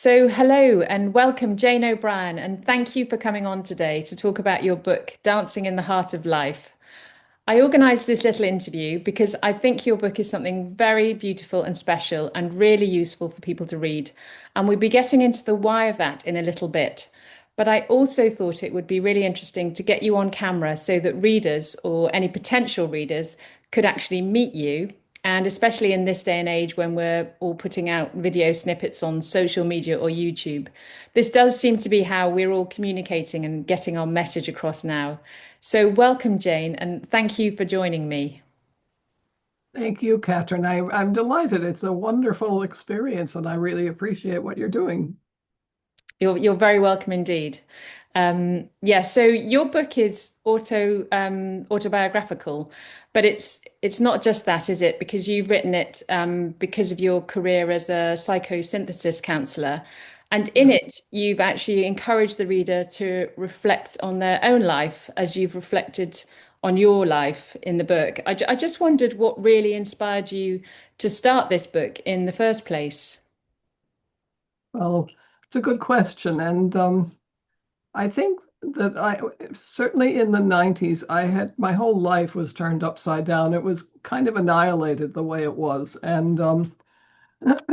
Hello and welcome, Jane O Brien, and thank you for coming on today to talk about your book, Dancing in the Heart of Life. I organised this little interview because I think your book is something very beautiful and special and really useful for people to read. And we'll be getting into the why of that in a little bit. But I also thought it would be really interesting to get you on camera so that readers or any potential readers could actually meet you. And especially in this day and age when we're all putting out video snippets on social media or YouTube, this does seem to be how we're all communicating and getting our message across now. So, welcome, Jane, and thank you for joining me. Thank you, Catherine. I'm delighted. It's a wonderful experience, and I really appreciate what you're doing. You're very welcome indeed. Yeah, so your book is autobiographical, but it's not just that, is it? Because you've written it because of your career as a psychosynthesis counselor, and in Yeah. it you've actually encouraged the reader to reflect on their own life as you've reflected on your life in the book. I just wondered what really inspired you to start this book in the first place. Well, it's a good question, and I think that I certainly in the 90s, I had my whole life was turned upside down. It was kind of annihilated the way it was, and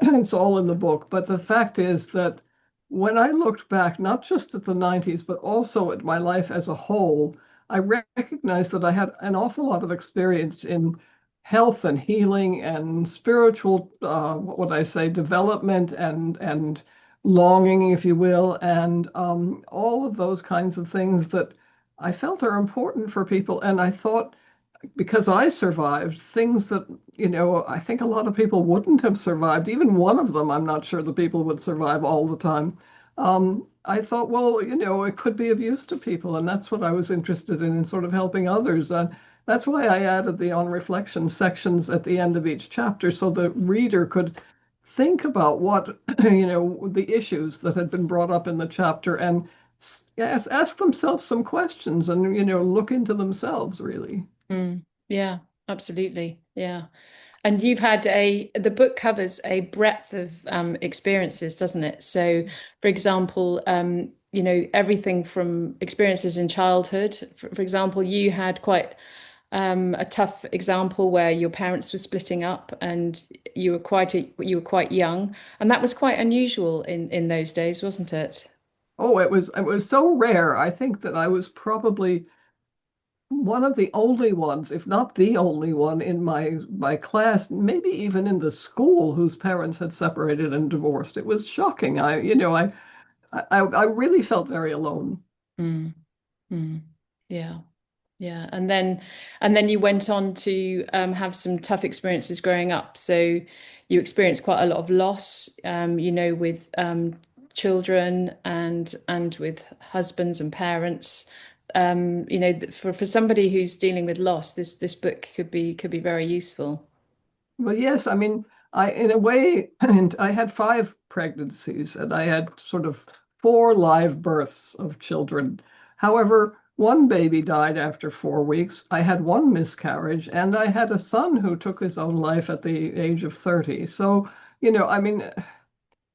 it's all in the book. But the fact is that when I looked back, not just at the 90s, but also at my life as a whole, I recognized that I had an awful lot of experience in health and healing and spiritual, what would I say, development and longing, if you will, and all of those kinds of things that I felt are important for people. And I thought, because I survived things that, I think a lot of people wouldn't have survived. Even one of them, I'm not sure the people would survive all the time. I thought, well, it could be of use to people. And that's what I was interested in sort of helping others. And that's why I added the on reflection sections at the end of each chapter so the reader could think about what, the issues that had been brought up in the chapter and ask themselves some questions and, look into themselves, really. Mm, yeah, absolutely. Yeah. And the book covers a breadth of experiences, doesn't it? So, for example, everything from experiences in childhood. For example, you had quite a tough example where your parents were splitting up and you were quite young, and that was quite unusual in those days, wasn't it? Oh, it was so rare. I think that I was probably one of the only ones, if not the only one in my class, maybe even in the school, whose parents had separated and divorced. It was shocking. I really felt very alone. Mm, mm, yeah. Yeah, and then you went on to have some tough experiences growing up. So you experienced quite a lot of loss, with children and with husbands and parents. For somebody who's dealing with loss, this book could be very useful. Well, yes, I mean, I in a way, and I had five pregnancies, and I had sort of four live births of children. However, one baby died after 4 weeks. I had one miscarriage, and I had a son who took his own life at the age of 30. So, I mean,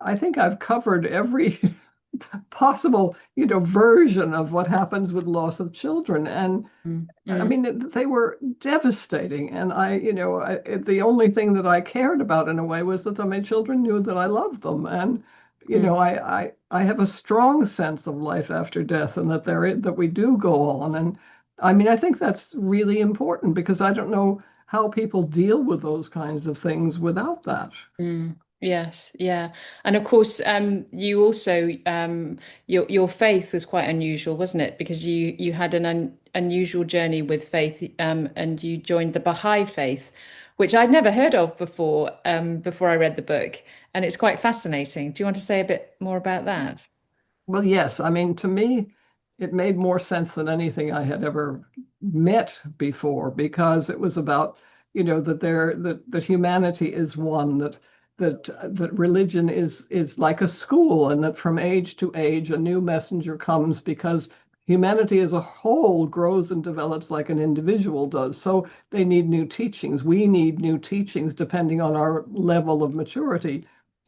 I think I've covered every possible, version of what happens with loss of children. And Mm, I mm, mean, they were devastating. And the only thing that I cared about in a way was that my children knew that I loved them. And, mm. I have a strong sense of life after death and that we do go on. And I mean, I think that's really important because I don't know how people deal with those kinds of things without that. Yes, yeah. And of course, you also your faith was quite unusual, wasn't it? Because you had an unusual journey with faith, and you joined the Bahai Faith, which I'd never heard of before I read the book, and it's quite fascinating. Do you want to say a bit more about that? Well, yes. I mean, to me, it made more sense than anything I had ever met before because it was about, that humanity is one, that religion is like a school, and that from age to age a new messenger comes because humanity as a whole grows and develops like an individual does. So they need new teachings. We need new teachings depending on our level of maturity.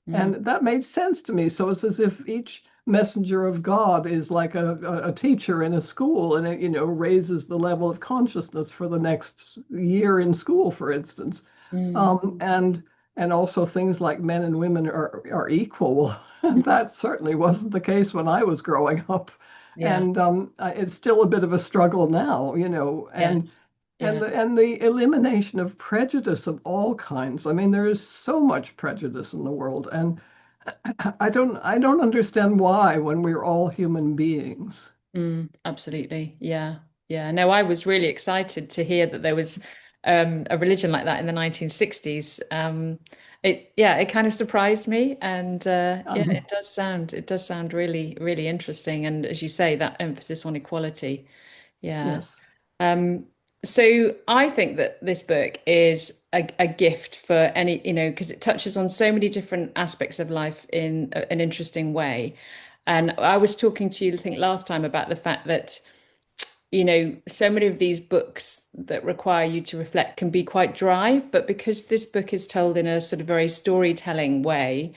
Mm, And that made sense to me. So it's as if each messenger of God is like a teacher in a school, and it, raises the level of consciousness for the next year in school, for instance. mm, And also things like men and women are equal. mm. That certainly wasn't the case when I was growing up. Yeah, And it's still a bit of a struggle now, yeah, and yeah. the elimination of prejudice of all kinds. I mean, there is so much prejudice in the world, and I don't understand why when we're all human beings. Absolutely. Yeah. Yeah. No, I was really excited to hear that there was a religion like that in the 1960s. It kind of surprised me. And yeah, Um, it does sound really, really interesting. And as you say, that emphasis on equality. Yeah. yes. Um, so I think that this book is a gift for any, because it touches on so many different aspects of life in an interesting way. And I was talking to you, I think, last time about the fact that, so many of these books that require you to reflect can be quite dry, but because this book is told in a sort of very storytelling way,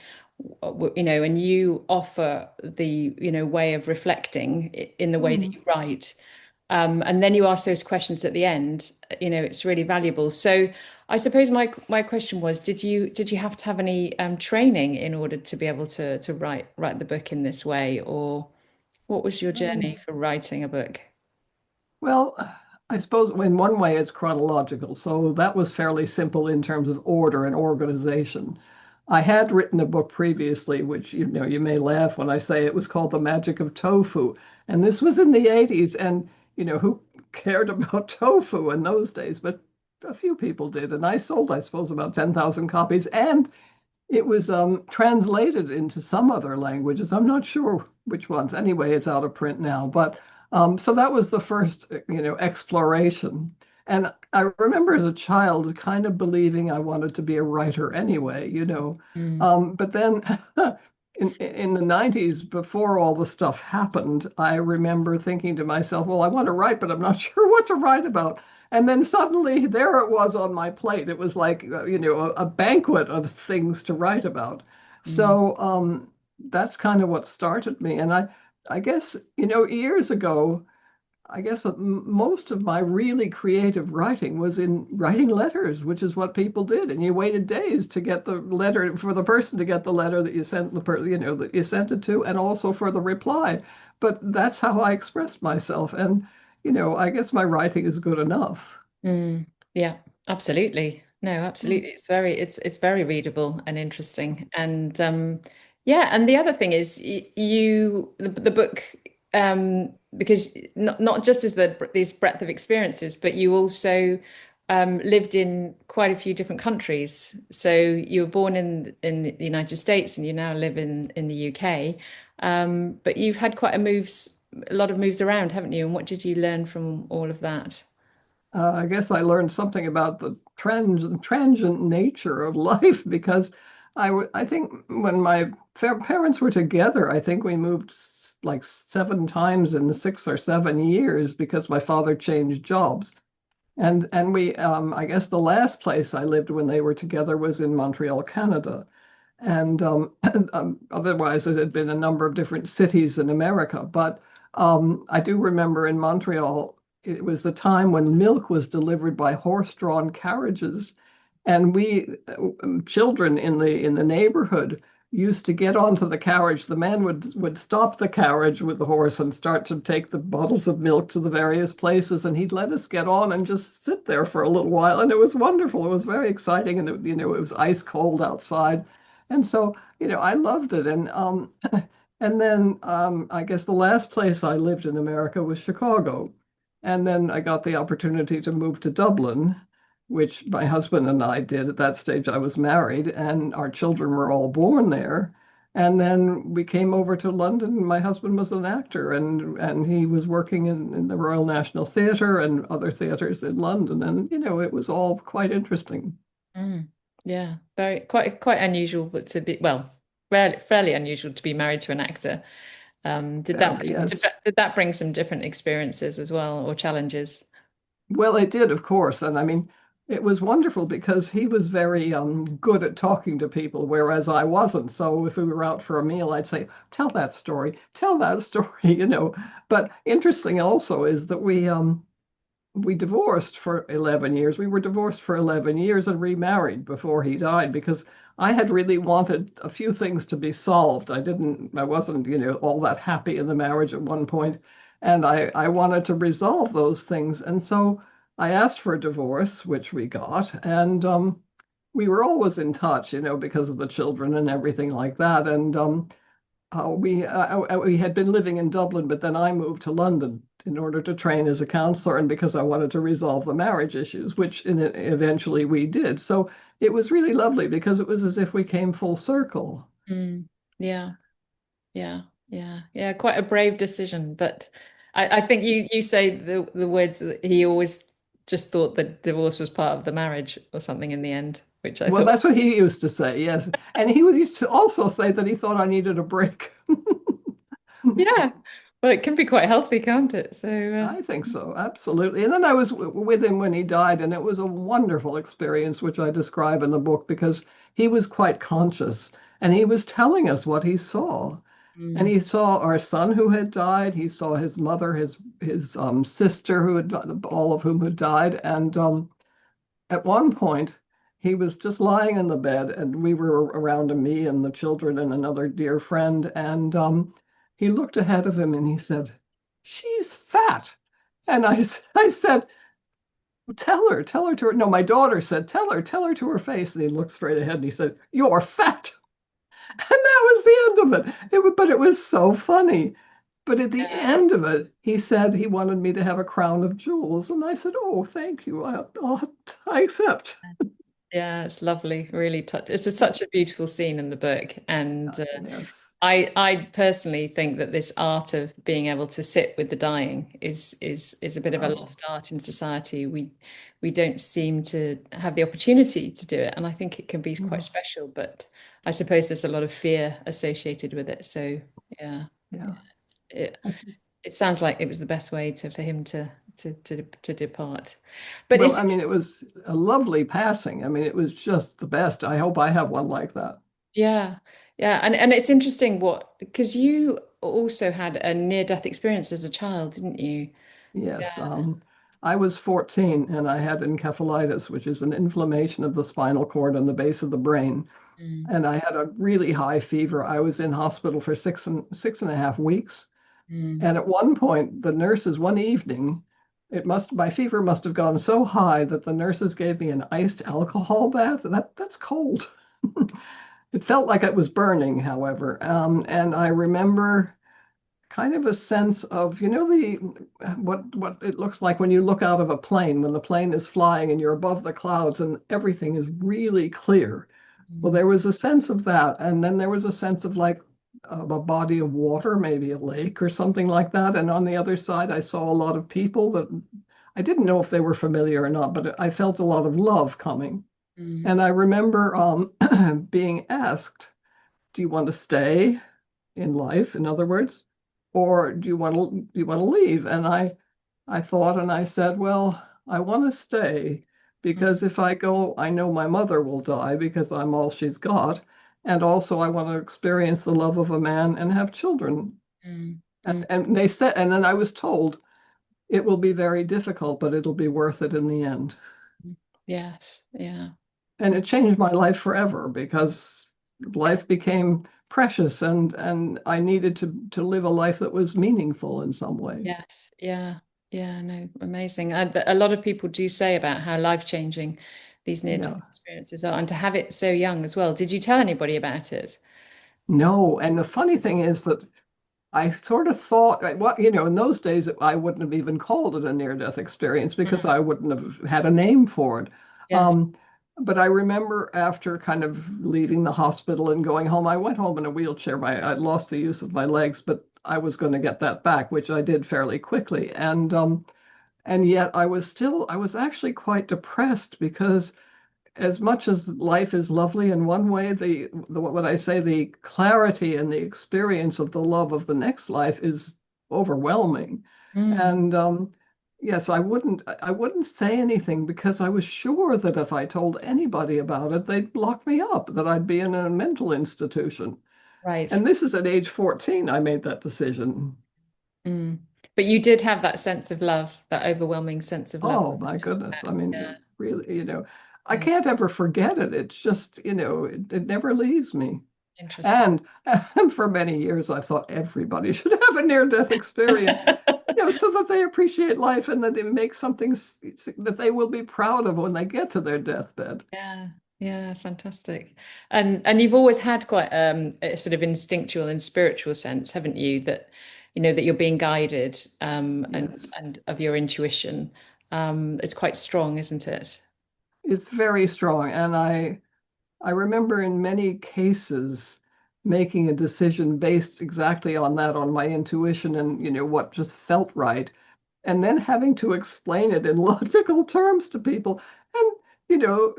and you offer the, way of reflecting in the way that Mhm. you write. And then you ask those questions at the end, it's really valuable. So I suppose my question was, did you have to have any training in order to be able to write the book in this way, or what was your journey for writing a book? Well, I suppose in one way it's chronological, so that was fairly simple in terms of order and organization. I had written a book previously, which you may laugh when I say it was called The Magic of Tofu, and this was in the 80s, and who cared about tofu in those days, but a few people did, and I sold, I suppose, about 10,000 copies, and it was translated into some other languages. I'm not sure which ones. Anyway, it's out of print now. But so that was the first, exploration. And I remember as a child kind of believing I wanted to be a writer anyway. Mm, But then in the 90s, before all the stuff happened, I remember thinking to myself, well, I want to write, but I'm not sure what to write about. And then suddenly there it was on my plate. It was like, a banquet of things to write about. mm, So that's kind of what started me. And I guess, years ago, I guess most of my really creative writing was in writing letters, which is what people did. And you waited days to get the letter for the person to get the letter that you sent that you sent it to, and also for the reply. But that's how I expressed myself. And, I guess my writing is good enough. mm. Yeah, absolutely. No, Mm. absolutely. It's very readable and interesting. And yeah, and the other thing is the book because not just as these breadth of experiences, but you also lived in quite a few different countries. So you were born in the United States and you now live in the UK. But you've had a lot of moves around, haven't you? And what did you learn from all of that? I guess I learned something about the transient nature of life because I think when my parents were together, I think we moved like 7 times in 6 or 7 years because my father changed jobs. And we I guess the last place I lived when they were together was in Montreal, Canada. And otherwise it had been a number of different cities in America. But I do remember in Montreal, it was the time when milk was delivered by horse-drawn carriages, and we children in the neighborhood used to get onto the carriage. The man would stop the carriage with the horse and start to take the bottles of milk to the various places, and he'd let us get on and just sit there for a little while, and it was wonderful. It was very exciting, and it was ice cold outside, and so I loved it. And then I guess the last place I lived in America was Chicago. And then I got the opportunity to move to Dublin, which my husband and I did. At that stage, I was married, and our children were all born there. And then we came over to London. My husband was an actor, and he was working in the Royal National Theatre and other theatres in London. And, it was all quite interesting. Mm. Yeah, very quite unusual, but to be well, fairly unusual to be married to an actor. Did that Yes. did that bring some different experiences as well or challenges? Well, it did, of course. And I mean, it was wonderful because he was very good at talking to people, whereas I wasn't. So if we were out for a meal, I'd say, tell that story, you know. But interesting also is that we divorced for 11 years. We were divorced for 11 years and remarried before he died because I had really wanted a few things to be solved. I wasn't, you know, all that happy in the marriage at one point, and I wanted to resolve those things. And so I asked for a divorce, which we got, and we were always in touch, you know, because of the children and everything like that. And we had been living in Dublin, but then I moved to London in order to train as a counselor and because I wanted to resolve the marriage issues, which eventually we did. So it was really lovely because it was as if we came full circle. Mm. Yeah, yeah, yeah. Quite a brave decision, but I think you say the words that he always just thought that divorce was part of the marriage or something in the end, which I Well, thought, that's what he used to say, yes. And he used to also say that he thought I needed a break. yeah. Well, it can be quite healthy, can't it? So, I think so, absolutely. And then I was with him when he died, and it was a wonderful experience, which I describe in the book, because he was quite conscious and he was telling us what he saw. And mm, he saw our son who had died. He saw his mother, his sister, who had all of whom had died. And at one point, he was just lying in the bed, and we were around him, me and the children and another dear friend. And he looked ahead of him and he said, "She's fat." And I said, tell her to her. No, my daughter said, tell her to her face. And he looked straight ahead and he said, "You're fat." And that was the end of it. But it was so funny. But at the yeah, end of it, he said he wanted me to have a crown of jewels. And I said, "Oh, thank you. I accept." yeah, it's lovely, really touch. Such a beautiful scene in the book, and Yes. I personally think that this art of being able to sit with the dying is a bit of a Oh, lost art in society. We don't seem to have the opportunity to do it, and I think it can be quite no. special, but I suppose there's a lot of fear associated with it. So yeah, Yeah. it it sounds like it was the best way to for him to depart. But Well, it's I mean, it was a lovely passing. I mean, it was just the best. I hope I have one like that. yeah, yeah, and it's interesting what because you also had a near-death experience as a child, didn't you? Yes. Yeah. I was 14 and I had encephalitis, which is an inflammation of the spinal cord and the base of the brain. Mm, And I had a really high fever. I was in hospital for 6.5 weeks. mm, And at one point, the nurses, one evening, my fever must have gone so high that the nurses gave me an iced alcohol bath. That's cold. It felt like it was burning, however. And I remember kind of a sense of, you know, the what it looks like when you look out of a plane, when the plane is flying and you're above the clouds and everything is really clear. Well, mm, there was a sense of that, and then there was a sense of like a body of water, maybe a lake or something like that. And on the other side, I saw a lot of people that I didn't know if they were familiar or not, but I felt a lot of love coming. mm, And I remember being asked, "Do you want to stay in life, in other words, or do you want to leave?" And I thought and I said, "Well, I want to stay because if I go, I know my mother will die because I'm all she's got. And also I want to experience the love of a man and have children." mm, And, mm. and they said, and then I was told it will be very difficult, but it'll be worth it in the end. Yes, yeah. And it changed my life forever because Yeah. life became precious and I needed to live a life that was meaningful in some way. Yes, yeah, yeah, no, amazing. A lot of people do say about how life-changing these near-death Yeah. experiences are, and to have it so young as well. Did you tell anybody about it? No, and the funny thing is that I sort of thought, well, you know, in those days, I wouldn't have even called it a near-death experience because Mm, I wouldn't have had a name for it. yeah. Um, but I remember after kind of leaving the hospital and going home, I went home in a wheelchair. I'd lost the use of my legs, but I was going to get that back, which I did fairly quickly. And yet I was actually quite depressed because as much as life is lovely in one way, the what I say, the clarity and the experience of the love of the next life is overwhelming. Mm, And yes, I wouldn't say anything because I was sure that if I told anybody about it, they'd lock me up, that I'd be in a mental institution. Right. And this is at age 14, I made that decision. Mm. But you did have that sense of love, that overwhelming sense of love. Oh my goodness. I mean, Yeah. really, I Yeah. can't ever forget it. It's just, it never leaves me. Interesting. And, and for many years, I've thought everybody should have a near-death experience, so that they appreciate life and that they make something that they will be proud of when they get to their deathbed. Yeah, yeah, fantastic. And you've always had quite a sort of instinctual and spiritual sense, haven't you? That that you're being guided Yes, and of your intuition. It's quite strong, isn't it? it's very strong. And I remember in many cases making a decision based exactly on that, on my intuition and, what just felt right. And then having to explain it in logical terms to people. And,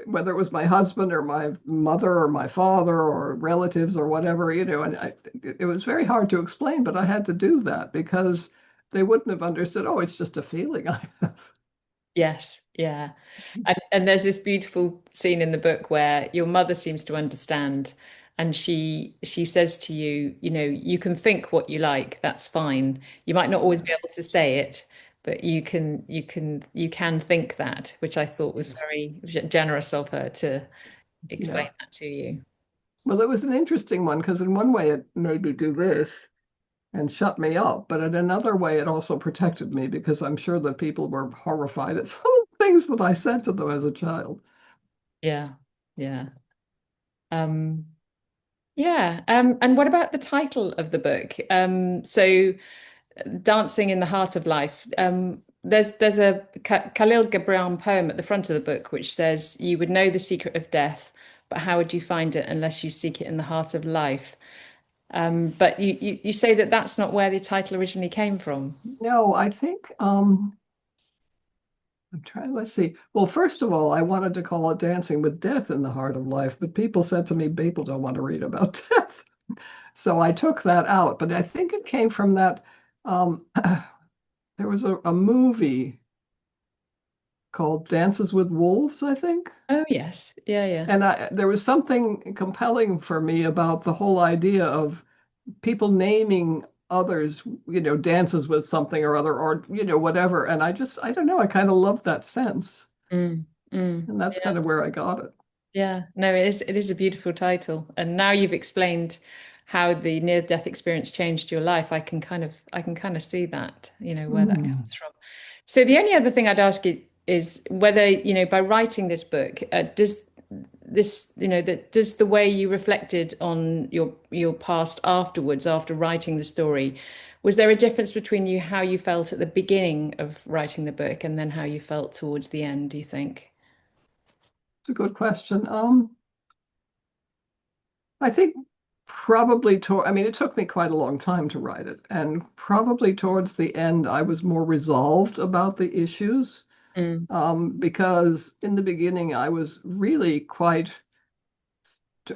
whether it was my husband or my mother or my father or relatives or whatever, and it was very hard to explain, but I had to do that because they wouldn't have understood, oh, it's just a feeling I have. Yes, yeah. And there's this beautiful scene in the book where your mother seems to understand and she says to you, you can think what you like, that's fine. You might not always be Yeah. able to say it, but you can think that, which I thought was Yes. very generous of her to explain Yeah. that to you. Well, it was an interesting one because in one way it made me do this and shut me up, but in another way it also protected me because I'm sure that people were horrified at some of the things that I said to them as a child. Yeah. Yeah. Um yeah. And what about the title of the book? So Dancing in the Heart of Life. There's a Khalil Gibran poem at the front of the book which says, "You would know the secret of death, but how would you find it unless you seek it in the heart of life?" But you say that that's not where the title originally came from. No, I think I'm trying, let's see. Well, first of all, I wanted to call it Dancing with Death in the Heart of Life, but people said to me, people don't want to read about death. So I took that out. But I think it came from that there was a movie called Dances with Wolves, I think. Oh yes, yeah, yeah. And there was something compelling for me about the whole idea of people naming others, dances with something or other, or, whatever. And I don't know, I kind of love that sense. Mm, mm. And that's kind of where I got it. Yeah, no, it is a beautiful title. And now you've explained how the near-death experience changed your life. I can kind of see that, where that Mm. comes from. So the only other thing I'd ask you is whether, by writing this book, does this, does the way you reflected on your past afterwards, after writing the story, was there a difference between how you felt at the beginning of writing the book and then how you felt towards the end, do you think? It's a good question. I think probably I mean, it took me quite a long time to write it, and probably towards the end, I was more resolved about the issues. Mm, Because in the beginning, I was really quite,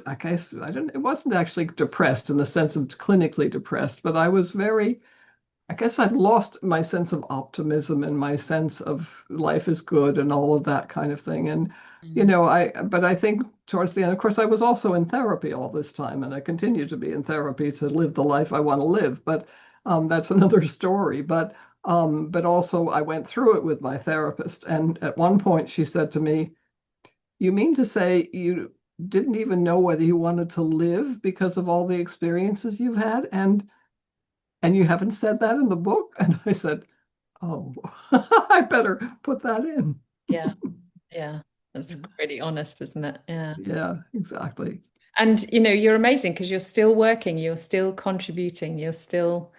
I guess, I don't, it wasn't actually depressed in the sense of clinically depressed, but I was very, I guess I'd lost my sense of optimism and my sense of life is good and all of that kind of thing. And, mm, but I think towards the end, of course, I was also in therapy all this time, and I continue to be in therapy to live the life I want to live. But that's another story. But also I went through it with my therapist. And at one point she said to me, "You mean to say you didn't even know whether you wanted to live because of all the experiences you've had? And you haven't said that in the book?" And I said, "Oh, I better put that in." yeah. Yeah, that's really honest, isn't it? Yeah. Yeah, exactly. And you're amazing because you're still working, you're still contributing, you're still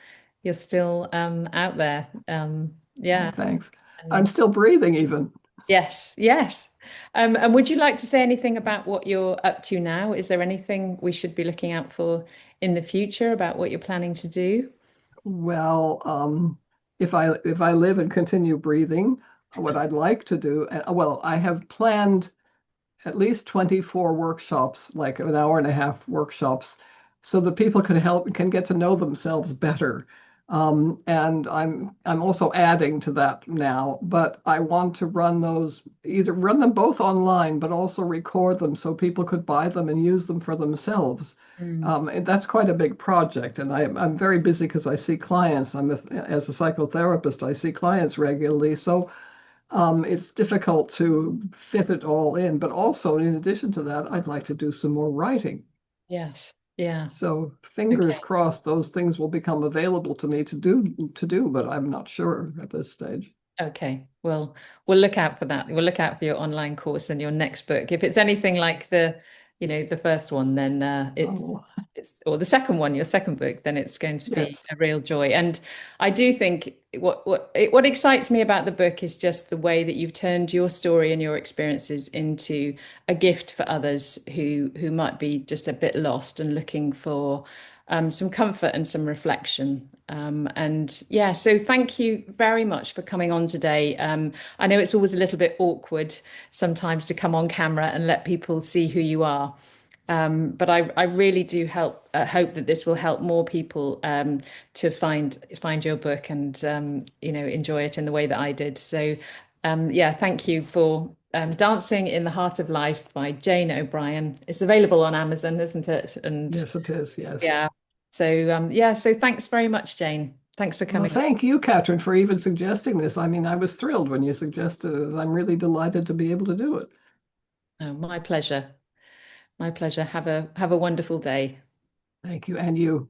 out there. Oh, Yeah. thanks. I'm And still breathing even. yes, yes. And would you like to say anything about what you're up to now? Is there anything we should be looking out for in the future about what you're planning to do? Well, if I live and continue breathing, what I'd like to do, well, I have planned at least 24 workshops, like an hour and a half workshops, so that people can get to know themselves better. And I'm also adding to that now, but I want to run those, either run them both online, but also record them so people could buy them and use them for themselves. Mm. And that's quite a big project, and I'm very busy because I see clients. As a psychotherapist, I see clients regularly, so it's difficult to fit it all in. But also, in addition to that, I'd like to do some more writing. Yes. Yeah. So fingers Okay. crossed those things will become available to me to do, but I'm not sure at this stage. Okay. Well, we'll look out for that. We'll look out for your online course and your next book. If it's anything like the first one, then Oh, it's or the second one, your second book, then it's going to be yes. a real joy. And I do think what excites me about the book is just the way that you've turned your story and your experiences into a gift for others who might be just a bit lost and looking for some comfort and some reflection. And yeah, so thank you very much for coming on today. I know it's always a little bit awkward sometimes to come on camera and let people see who you are. But I really do hope that this will help more people to find your book and enjoy it in the way that I did. So yeah, thank you for Dancing in the Heart of Life by Jane O'Brien. It's available on Amazon, isn't it? And Yes, it is. Yes. yeah. So yeah, so thanks very much, Jane. Thanks for Well, coming on. thank you, Catherine, for even suggesting this. I mean, I was thrilled when you suggested it. I'm really delighted to be able to do it. Oh, my pleasure. My pleasure. Have a wonderful day. Thank you, and you.